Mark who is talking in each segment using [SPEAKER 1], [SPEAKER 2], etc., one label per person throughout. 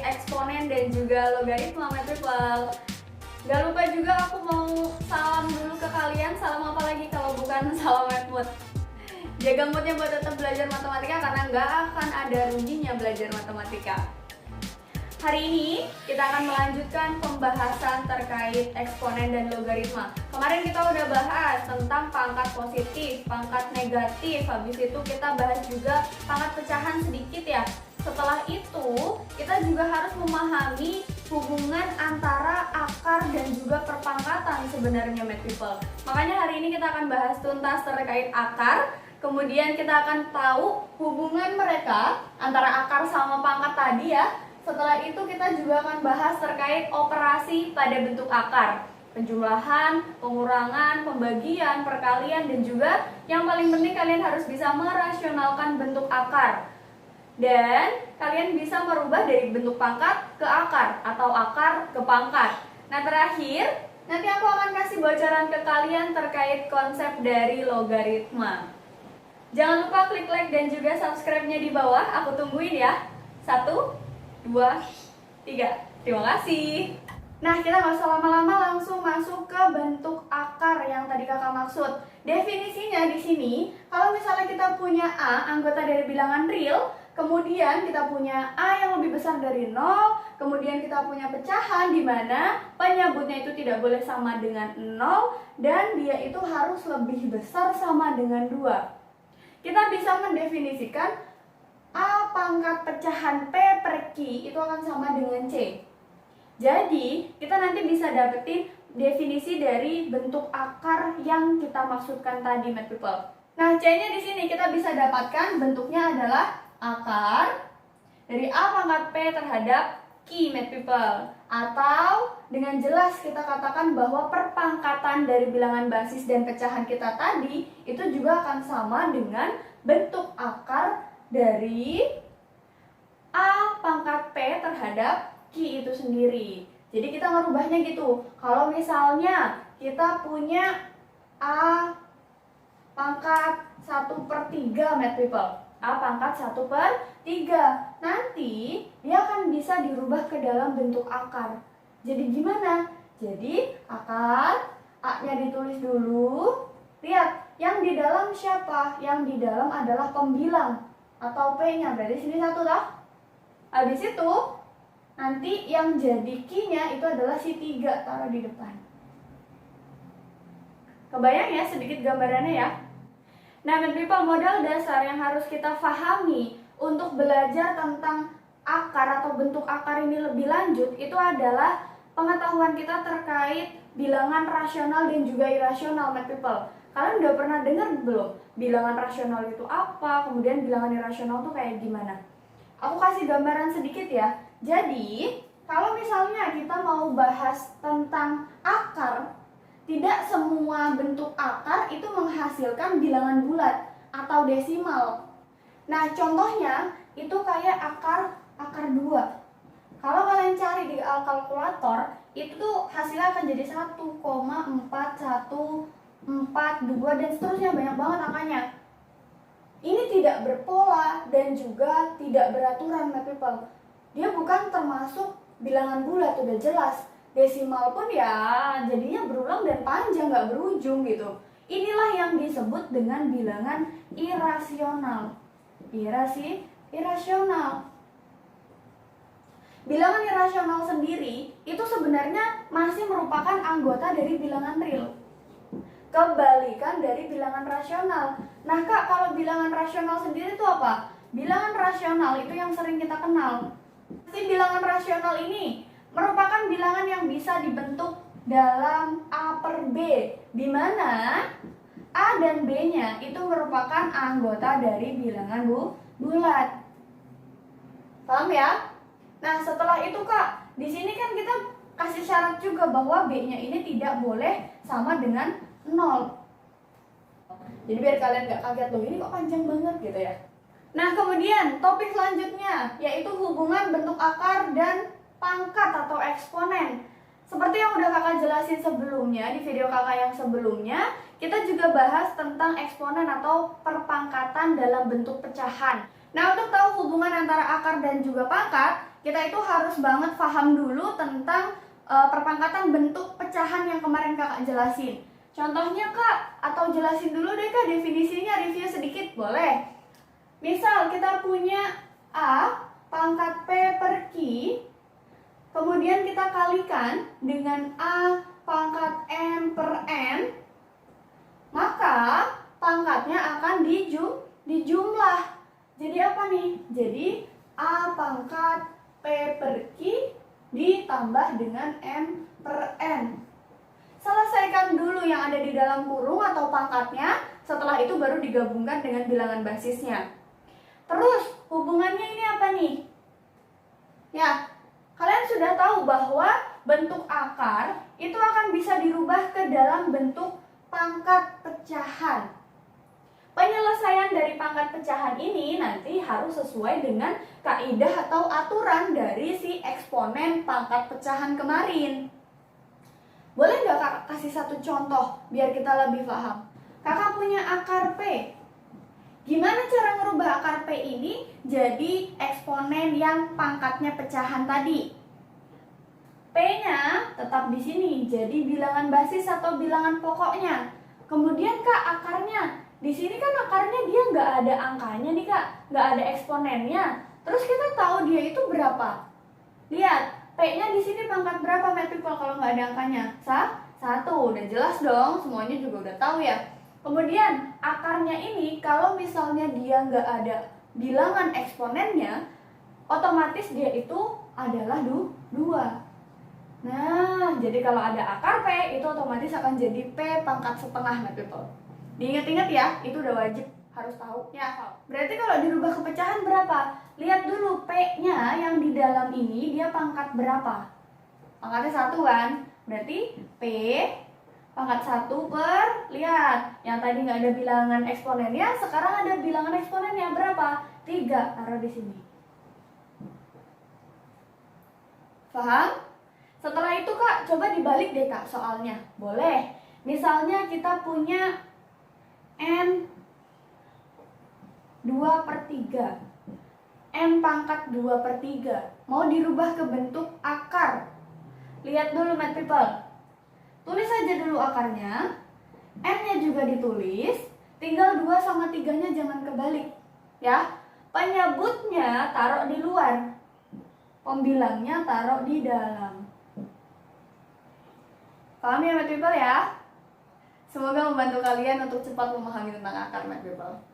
[SPEAKER 1] eksponen dan juga logaritma, my people. Gak lupa juga aku mau salam dulu ke kalian. Salam apa lagi kalau bukan salam mood. Jaga moodnya buat tetap belajar matematika karena nggak akan ada ruginya belajar matematika. Hari ini kita akan melanjutkan pembahasan terkait eksponen dan logaritma. Kemarin kita udah bahas tentang pangkat positif, pangkat negatif. Habis itu kita bahas juga pangkat pecahan sedikit ya. Setelah itu kita juga harus memahami hubungan antara akar dan juga perpangkatan sebenarnya, my people. Makanya hari ini kita akan bahas tuntas terkait akar. Kemudian kita akan tahu hubungan mereka antara akar sama pangkat tadi ya. Setelah itu kita juga akan bahas terkait operasi pada bentuk akar. Penjumlahan, pengurangan, pembagian, perkalian, dan juga yang paling penting kalian harus bisa merasionalkan bentuk akar. Dan kalian bisa merubah dari bentuk pangkat ke akar atau akar ke pangkat. Nah terakhir, nanti aku akan kasih bocoran ke kalian terkait konsep dari logaritma. Jangan lupa klik like dan juga subscribe-nya di bawah. Aku tungguin ya. 1, 2, 3. Terima kasih. Nah, kita nggak usah lama-lama, langsung masuk ke bentuk akar yang tadi kakak maksud. Definisinya di sini, kalau misalnya kita punya A, anggota dari bilangan real, kemudian kita punya A yang lebih besar dari 0, kemudian kita punya pecahan di mana penyebutnya itu tidak boleh sama dengan 0, dan dia itu harus lebih besar sama dengan 2. Kita bisa mendefinisikan A pangkat pecahan P per Q itu akan sama dengan C. Jadi, kita nanti bisa dapetin definisi dari bentuk akar yang kita maksudkan tadi, my people. Nah, C-nya di sini kita bisa dapatkan bentuknya adalah akar dari A pangkat P terhadap Q, my people. Atau dengan jelas kita katakan bahwa perpangkatan dari bilangan basis dan pecahan kita tadi itu juga akan sama dengan bentuk akar dari A pangkat P terhadap Q itu sendiri. Jadi kita merubahnya gitu. Kalau misalnya kita punya A pangkat 1/3, my people. A pangkat 1/3. Nanti dia akan bisa dirubah ke dalam bentuk akar. Jadi gimana? Jadi akar A-nya ditulis dulu. Lihat, yang di dalam siapa? Yang di dalam adalah pembilang atau P-nya. Berarti sini 1 toh? Habis itu nanti yang jadi Q-nya itu adalah si 3, taruh di depan. Kebayang ya sedikit gambarannya ya? Nah, people, modal dasar yang harus kita pahami untuk belajar tentang akar atau bentuk akar ini lebih lanjut itu adalah pengetahuan kita terkait bilangan rasional dan juga irasional, my people. Kalian udah pernah dengar belum? Bilangan rasional itu apa? Kemudian bilangan irasional itu kayak gimana? Aku kasih gambaran sedikit ya. Jadi, kalau misalnya kita mau bahas tentang akar, tidak semua bentuk akar itu menghasilkan bilangan bulat atau desimal. Nah, contohnya itu kayak akar 2. Kalau kalian cari di kalkulator, itu tuh hasilnya akan jadi 1,4142 dan seterusnya, banyak banget angkanya. Ini tidak berpola dan juga tidak beraturan, my people. Dia bukan termasuk bilangan bulat, udah jelas. Desimal pun ya jadinya berulang dan panjang, nggak berujung gitu. Inilah yang disebut dengan bilangan irasional. Irasional. Bilangan irasional sendiri itu sebenarnya masih merupakan anggota dari bilangan real. Kebalikan dari bilangan rasional. Nah kak, kalau bilangan rasional sendiri itu apa? Bilangan rasional itu yang sering kita kenal. Si bilangan rasional ini merupakan bilangan yang bisa dibentuk dalam A per B, di mana A dan B-nya itu merupakan anggota dari bilangan bulat. Paham ya? Nah, setelah itu kak, di sini kan kita kasih syarat juga bahwa B-nya ini tidak boleh sama dengan 0. Jadi biar kalian gak kaget, loh ini kok panjang banget gitu ya. Nah, kemudian topik selanjutnya yaitu hubungan bentuk akar dan pangkat atau eksponen. Seperti yang udah kakak jelasin sebelumnya, di video kakak yang sebelumnya, kita juga bahas tentang eksponen atau perpangkatan dalam bentuk pecahan. Nah, untuk tahu hubungan antara akar dan juga pangkat, kita itu harus banget paham dulu tentang perpangkatan bentuk pecahan yang kemarin kakak jelasin. Contohnya kak, atau jelasin dulu deh kak definisinya, review sedikit boleh. Misal kita punya A pangkat P per Q, kemudian kita kalikan dengan A pangkat M per N, maka pangkatnya akan dijumlah. Jadi apa nih? Jadi A pangkat P per Q ditambah dengan M per N. Selesaikan dulu yang ada di dalam kurung atau pangkatnya, setelah itu baru digabungkan dengan bilangan basisnya. Terus hubungannya ini apa nih? Ya, kalian sudah tahu bahwa bentuk akar itu akan bisa dirubah ke dalam bentuk pangkat pecahan. Penyelesaian dari pangkat pecahan ini nanti harus sesuai dengan kaidah atau aturan dari si eksponen pangkat pecahan kemarin. Boleh nggak kakak kasih satu contoh biar kita lebih paham? Kakak punya akar P. Gimana cara ngerubah akar P ini jadi eksponen yang pangkatnya pecahan tadi? P-nya tetap di sini, jadi bilangan basis atau bilangan pokoknya. Kemudian kak, akarnya. Di sini kan akarnya dia nggak ada angkanya nih kak, nggak ada eksponennya. Terus kita tahu dia itu berapa? Lihat, P-nya di sini pangkat berapa math people kalau nggak ada angkanya? 1, udah jelas dong, semuanya juga udah tahu ya. Kemudian akarnya ini kalau misalnya dia nggak ada bilangan eksponennya, otomatis dia itu adalah 2. Nah, jadi kalau ada akar P itu otomatis akan jadi P pangkat setengah math people. Diingat-ingat ya, itu udah wajib harus tahu ya. Berarti kalau dirubah ke pecahan berapa? Lihat dulu P-nya yang di dalam ini dia pangkat berapa? Pangkatnya 1 kan? Berarti P pangkat 1 per, lihat, yang tadi nggak ada bilangan eksponennya, sekarang ada bilangan eksponennya berapa? 3, taruh di sini. Paham? Setelah itu kak, coba dibalik deh kak soalnya. Boleh. Misalnya kita punya N 2/3, N pangkat 2/3, mau dirubah ke bentuk akar. Lihat dulu math people. Tulis aja dulu akarnya, N-nya juga ditulis, tinggal 2 sama 3-nya jangan kebalik. Ya, penyebutnya taruh di luar, pembilangnya taruh di dalam. Paham ya math people ya? Semoga membantu kalian untuk cepat memahami tentang akar math people.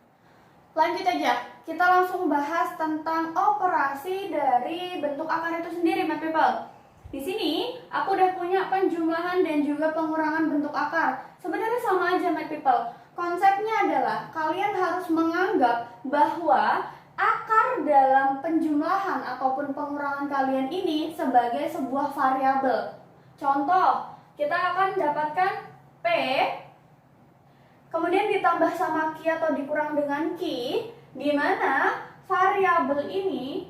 [SPEAKER 1] Lanjut aja, kita langsung bahas tentang operasi dari bentuk akar itu sendiri math people. Di sini aku udah punya penjumlahan dan juga pengurangan bentuk akar. Sebenarnya sama aja math people. Konsepnya adalah kalian harus menganggap bahwa akar dalam penjumlahan ataupun pengurangan kalian ini sebagai sebuah variabel. Contoh, kita akan dapatkan P, kemudian ditambah sama Q atau dikurang dengan Q, di mana variabel ini,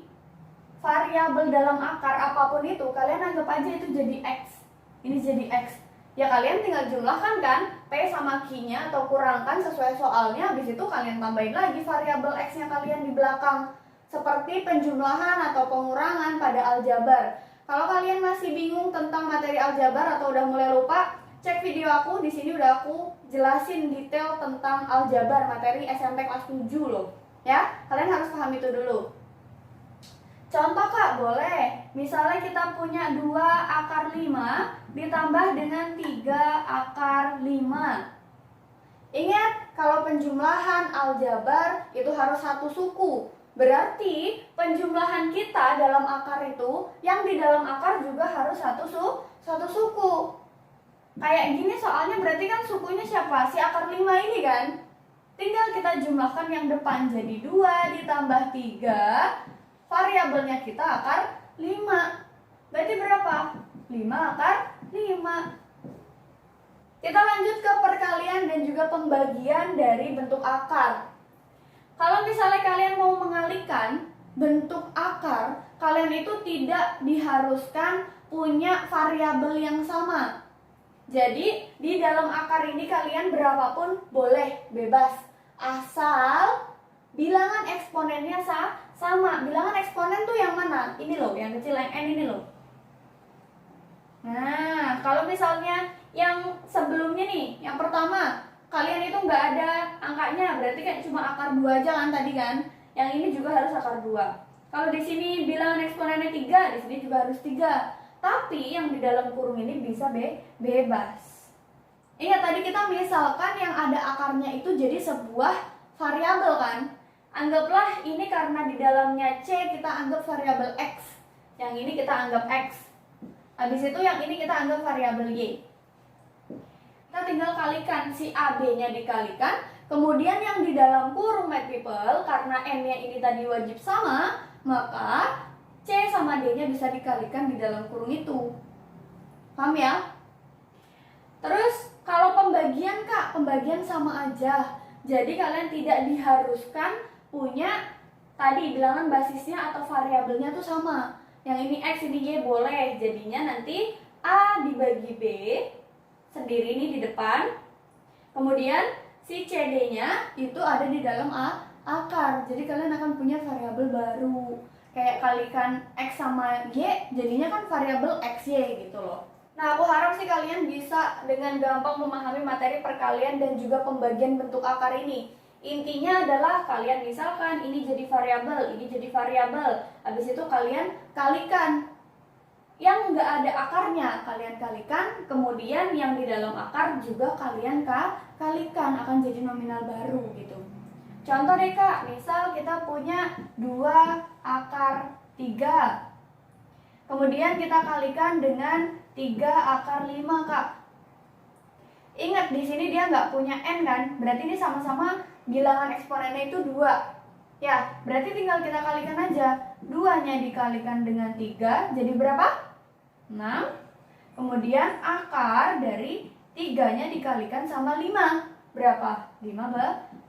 [SPEAKER 1] variabel dalam akar apapun itu, kalian anggap aja itu jadi X. Ini jadi X. Ya kalian tinggal jumlahkan kan, P sama Q-nya atau kurangkan sesuai soalnya, habis itu kalian tambahin lagi variabel X-nya kalian di belakang. Seperti penjumlahan atau pengurangan pada aljabar. Kalau kalian masih bingung tentang materi aljabar atau udah mulai lupa, cek video aku, di sini udah aku jelasin detail tentang aljabar materi SMP kelas 7 loh. Ya, kalian harus paham itu dulu. Contoh kak, boleh. Misalnya kita punya 2 akar 5 ditambah dengan 3 akar 5. Ingat, kalau penjumlahan aljabar itu harus satu suku. Berarti penjumlahan kita dalam akar itu, yang di dalam akar juga harus satu suku. Kayak gini soalnya berarti kan sukunya siapa? Si akar 5 ini kan? Tinggal kita jumlahkan yang depan jadi 2 ditambah 3. Variabelnya kita akar 5. Berarti berapa? 5 akar 5. Kita lanjut ke perkalian dan juga pembagian dari bentuk akar. Kalau misalnya kalian mau mengalihkan bentuk akar, kalian itu tidak diharuskan punya variabel yang sama. Jadi di dalam akar ini kalian berapapun boleh, bebas. Asal bilangan eksponennya sama. Bilangan eksponen tuh yang mana? Ini loh, yang kecil, yang N ini loh. Nah, kalau misalnya yang sebelumnya nih, yang pertama, kalian itu nggak ada angkanya, berarti kan cuma akar 2 aja kan tadi kan? Yang ini juga harus akar 2. Kalau di sini bilangan eksponennya 3, di sini juga harus 3. Tapi yang di dalam kurung ini bisa bebas. Ingat tadi kita misalkan yang ada akarnya itu jadi sebuah variabel kan? Anggaplah ini karena di dalamnya C kita anggap variabel X. Yang ini kita anggap X. Habis itu yang ini kita anggap variabel Y. Kita tinggal kalikan, si AB-nya dikalikan. Kemudian yang di dalam kurung Math People, karena N-nya ini tadi wajib sama, maka C sama D-nya bisa dikalikan di dalam kurung itu. Paham ya? Terus kalau pembagian Kak, pembagian sama aja. Jadi kalian tidak diharuskan punya tadi bilangan basisnya atau variabelnya tuh sama. Yang ini X, ini Y boleh. Jadinya nanti A dibagi B sendiri ini di depan. Kemudian si CD-nya itu ada di dalam akar. Jadi kalian akan punya variabel baru. Kayak kalikan X sama Y, jadinya kan variabel XY gitu loh. Nah, aku harap sih kalian bisa dengan gampang memahami materi perkalian dan juga pembagian bentuk akar ini. Intinya adalah kalian misalkan ini jadi variabel, ini jadi variabel. Habis itu kalian kalikan. Yang nggak ada akarnya, kalian kalikan. Kemudian yang di dalam akar juga kalian kalikan, akan jadi nominal baru gitu. Contoh deh Kak, misal kita punya 2 akar 3. Kemudian kita kalikan dengan 3 akar 5 Kak. Ingat di sini dia nggak punya N kan, berarti ini sama-sama bilangan eksponennya itu 2. Ya, berarti tinggal kita kalikan aja. 2-nya dikalikan dengan 3, jadi berapa? 6. Kemudian akar dari 3-nya dikalikan sama 5. Berapa? 15.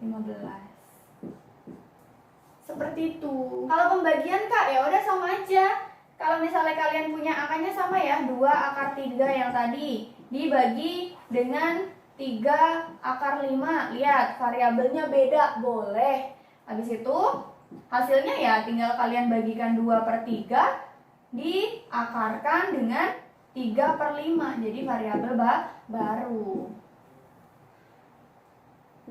[SPEAKER 1] Seperti itu. Kalau pembagian Kak, ya udah sama aja. Kalau misalnya kalian punya akarnya sama ya, 2 akar 3 yang tadi dibagi dengan 3 akar 5. Lihat, variabelnya beda, boleh. Habis itu hasilnya ya tinggal kalian bagikan 2/3 diakarkan dengan 3/5. Jadi variabel baru.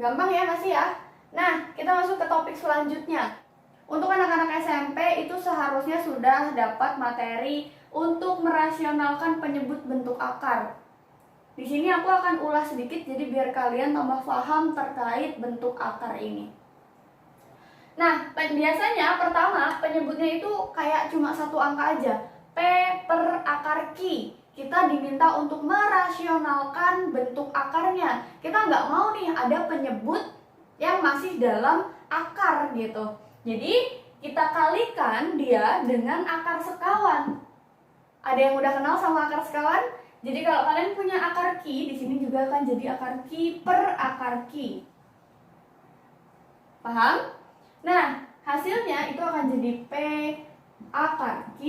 [SPEAKER 1] Gampang ya masih ya? Nah, kita masuk ke topik selanjutnya. Untuk anak-anak SMP itu seharusnya sudah dapat materi untuk merasionalkan penyebut bentuk akar. Di sini aku akan ulas sedikit jadi biar kalian tambah paham terkait bentuk akar ini. Nah, biasanya pertama penyebutnya itu kayak cuma 1 angka aja. P per akar Q. Kita diminta untuk merasionalkan bentuk akarnya. Kita nggak mau nih ada penyebut yang masih dalam akar gitu. Jadi kita kalikan dia dengan akar sekawan. Ada yang udah kenal sama akar sekawan? Jadi kalau kalian punya akar Q, di sini juga akan jadi akar Q per akar Q. Paham? Nah, hasilnya itu akan jadi P akar Q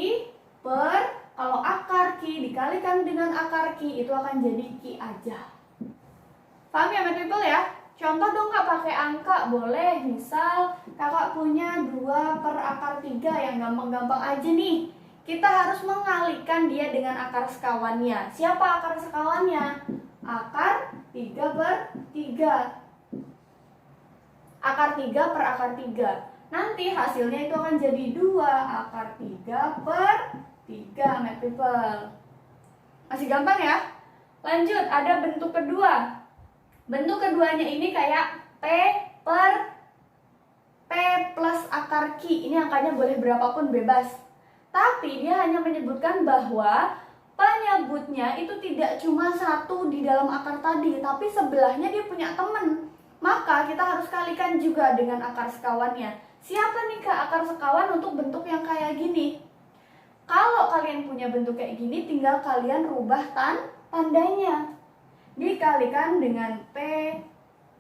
[SPEAKER 1] per, kalau akar Q dikalikan dengan akar Q itu akan jadi Q aja. Paham ya Math People ya? Contoh dong Kak pakai angka, boleh. Misal kakak punya 2 per akar 3 yang gampang-gampang aja nih. Kita harus mengalihkan dia dengan akar sekawannya. Siapa akar sekawannya? Akar 3/3. Akar 3 per akar 3. Nanti hasilnya itu akan jadi 2 akar 3/3 Math People. Masih gampang ya? Lanjut, ada bentuk kedua. Bentuk keduanya ini kayak P per P plus akar Q. Ini angkanya boleh berapapun bebas. Tapi dia hanya menyebutkan bahwa penyebutnya itu tidak cuma 1 di dalam akar tadi, tapi sebelahnya dia punya teman. Maka kita harus kalikan juga dengan akar sekawannya. Siapa nih Kak akar sekawan untuk bentuk yang kayak gini? Kalau kalian punya bentuk kayak gini, tinggal kalian rubah tandanya. Dikalikan dengan P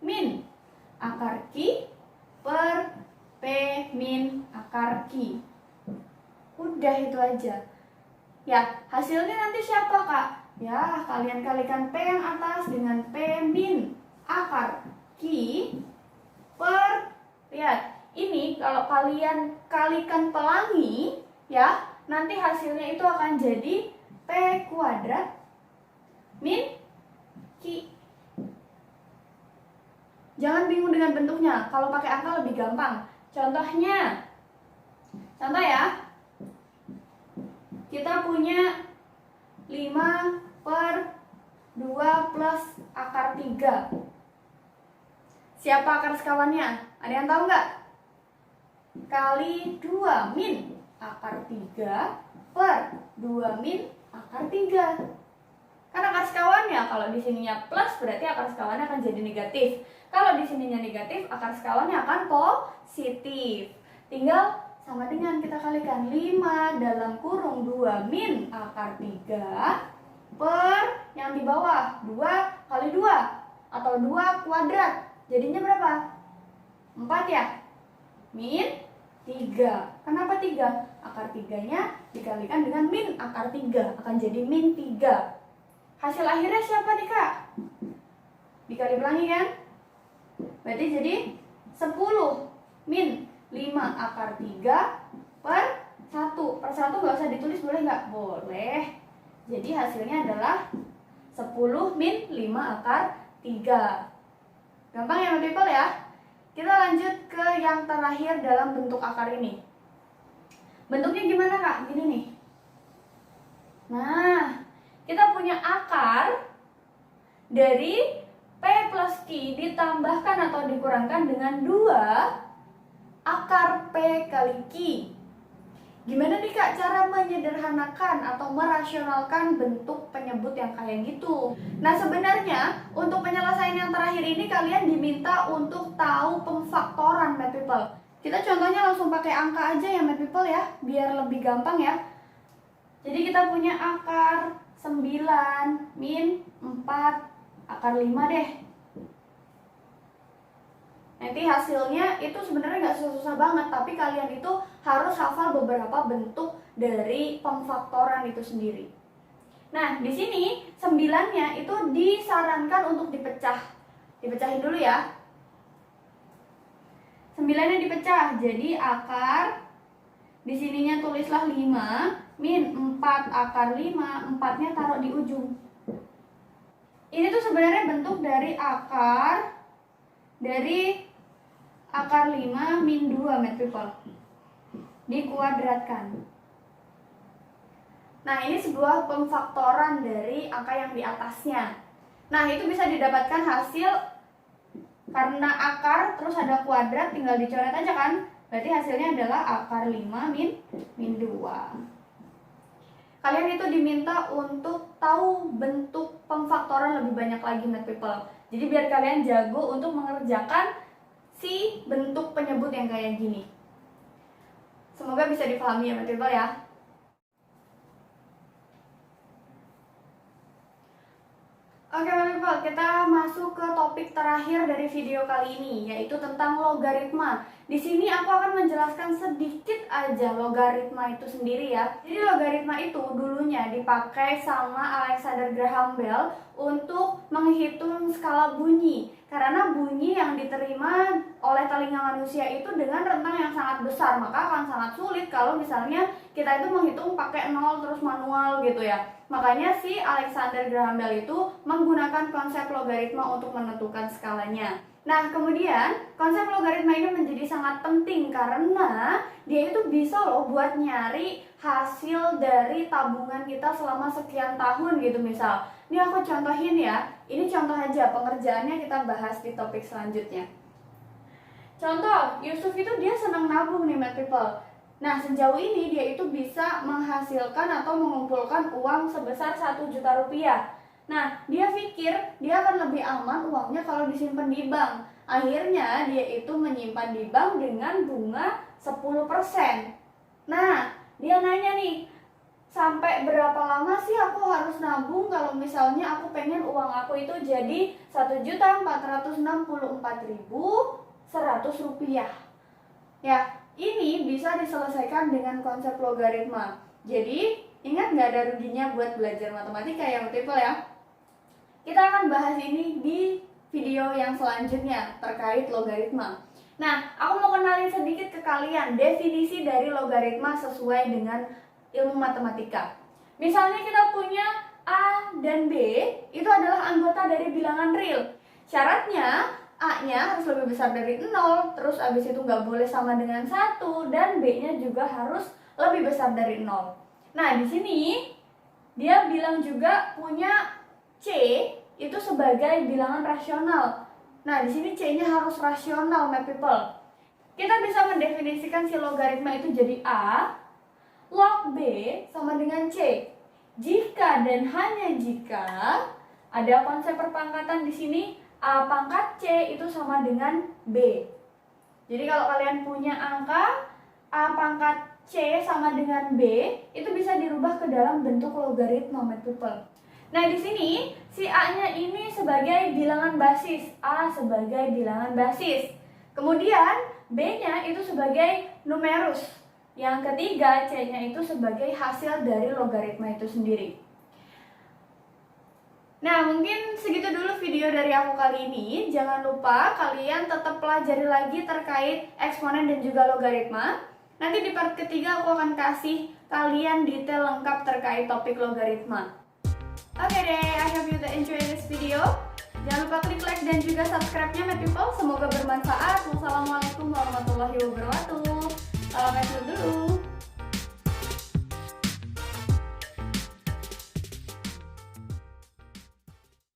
[SPEAKER 1] min akar Q per P min akar Q. Udah itu aja. Ya, hasilnya nanti siapa Kak? Ya, kalian kalikan P yang atas dengan P min akar Q per, lihat, ini kalau kalian kalikan pelangi ya, nanti hasilnya itu akan jadi P kuadrat min Q. Jangan bingung dengan bentuknya, kalau pakai angka lebih gampang. Contohnya, contoh ya, kita punya 5 per 2 plus akar 3. Siapa akar sekawannya? Ada yang tahu nggak? Kali 2 min akar 3 per 2 min akar 3. Kan akar sekawannya, kalau di sininya plus berarti akar sekawannya akan jadi negatif. Kalau di sininya negatif, akar sekawannya akan positif. Tinggal sama dengan kita kalikan 5 dalam kurung 2 min akar 3 per yang di bawah 2 kali 2 atau 2 kuadrat. Jadinya berapa? 4 ya? Min 3. Kenapa 3? Akar 3-nya dikalikan dengan min akar 3. Akan jadi min 3. Hasil akhirnya siapa nih Kak? Dikali pelangi kan? Berarti jadi 10 min 5 akar 3 per 1. Per 1 nggak usah ditulis, boleh nggak? Boleh. Jadi hasilnya adalah 10 min 5 akar 3. Gampang ya people ya? Kita lanjut ke yang terakhir dalam bentuk akar ini. Bentuknya gimana Kak? Gini nih. Nah, kita punya akar dari P plus Q ditambahkan atau dikurangkan dengan 2 akar P kali Q. Gimana nih Kak cara menyederhanakan atau merasionalkan bentuk penyebut yang kayak gitu? Nah sebenarnya untuk penyelesaian yang terakhir ini kalian diminta untuk tahu pemfaktoran my people. Kita contohnya langsung pakai angka aja ya my people ya, biar lebih gampang ya. Jadi kita punya akar 9 min 4 akar 5 deh. Nanti hasilnya itu sebenarnya nggak susah banget, tapi kalian itu harus hafal beberapa bentuk dari pemfaktoran itu sendiri. Nah, di sini 9-nya itu disarankan untuk dipecah. Dipecahin dulu ya. 9-nya dipecah, jadi akar di sininya tulislah 5 min 4 akar 5, 4-nya taruh di ujung. Ini tuh sebenarnya bentuk dari akar akar 5 min 2 my people. Dikuadratkan. Nah, ini sebuah pemfaktoran dari angka yang di atasnya. Nah, itu bisa didapatkan hasil karena akar terus ada kuadrat, tinggal dicoret aja kan. Berarti hasilnya adalah akar 5 min 2. Kalian itu diminta untuk tahu bentuk pemfaktoran lebih banyak lagi my people. Jadi biar kalian jago untuk mengerjakan si bentuk penyebut yang kayak gini. Semoga bisa dipahami ya my people ya. Oke my people, kita masuk ke topik terakhir dari video kali ini, yaitu tentang logaritma. Di sini aku akan menjelaskan sedikit aja logaritma itu sendiri ya. Jadi logaritma itu dulunya dipakai sama Alexander Graham Bell untuk menghitung skala bunyi. Karena bunyi yang diterima oleh telinga manusia itu dengan rentang yang sangat besar, maka akan sangat sulit kalau misalnya kita itu menghitung pakai 0 terus manual gitu ya. Makanya si Alexander Graham Bell itu menggunakan konsep logaritma untuk menentukan skalanya. Nah, kemudian konsep logaritma ini menjadi sangat penting karena dia itu bisa loh buat nyari hasil dari tabungan kita selama sekian tahun gitu misal. Ini aku contohin ya, ini contoh aja, pengerjaannya kita bahas di topik selanjutnya. Contoh, Yusuf itu dia senang nabung nih my people. Nah, sejauh ini dia itu bisa menghasilkan atau mengumpulkan uang sebesar 1 juta rupiah. Nah, dia pikir dia akan lebih aman uangnya kalau disimpan di bank. Akhirnya dia itu menyimpan di bank dengan bunga 10%. Nah, dia nanya nih, sampai berapa lama sih aku harus nabung kalau misalnya aku pengen uang aku itu jadi 1.464.100 rupiah. Ya, ini bisa diselesaikan dengan konsep logaritma. Jadi, ingat nggak ada ruginya buat belajar matematika ya people ya? Kita akan bahas ini di video yang selanjutnya terkait logaritma. Nah, aku mau kenalin sedikit ke kalian definisi dari logaritma sesuai dengan ilmu matematika. Misalnya kita punya A dan B, itu adalah anggota dari bilangan real. Syaratnya A-nya harus lebih besar dari 0, terus abis itu nggak boleh sama dengan 1, dan B-nya juga harus lebih besar dari 0. Nah, di sini dia bilang juga punya C itu sebagai bilangan rasional. Nah, di sini C-nya harus rasional, my people. Kita bisa mendefinisikan si logaritma itu jadi A, log B sama dengan C. Jika dan hanya jika ada konsep perpangkatan di sini, A pangkat C itu sama dengan B. Jadi kalau kalian punya angka A pangkat C sama dengan B, itu bisa dirubah ke dalam bentuk logaritma, my people. Nah, di sini si A-nya ini sebagai bilangan basis, A sebagai bilangan basis. Kemudian B-nya itu sebagai numerus. Yang ketiga, C-nya itu sebagai hasil dari logaritma itu sendiri. Nah, mungkin segitu dulu video dari aku kali ini. Jangan lupa kalian tetap pelajari lagi terkait eksponen dan juga logaritma. Nanti di part ketiga aku akan kasih kalian detail lengkap terkait topik logaritma. Oke deh, I hope you enjoy this video. Jangan lupa klik like dan juga subscribe-nya, my people. Semoga bermanfaat. Wassalamualaikum warahmatullahi wabarakatuh. Salam dulu.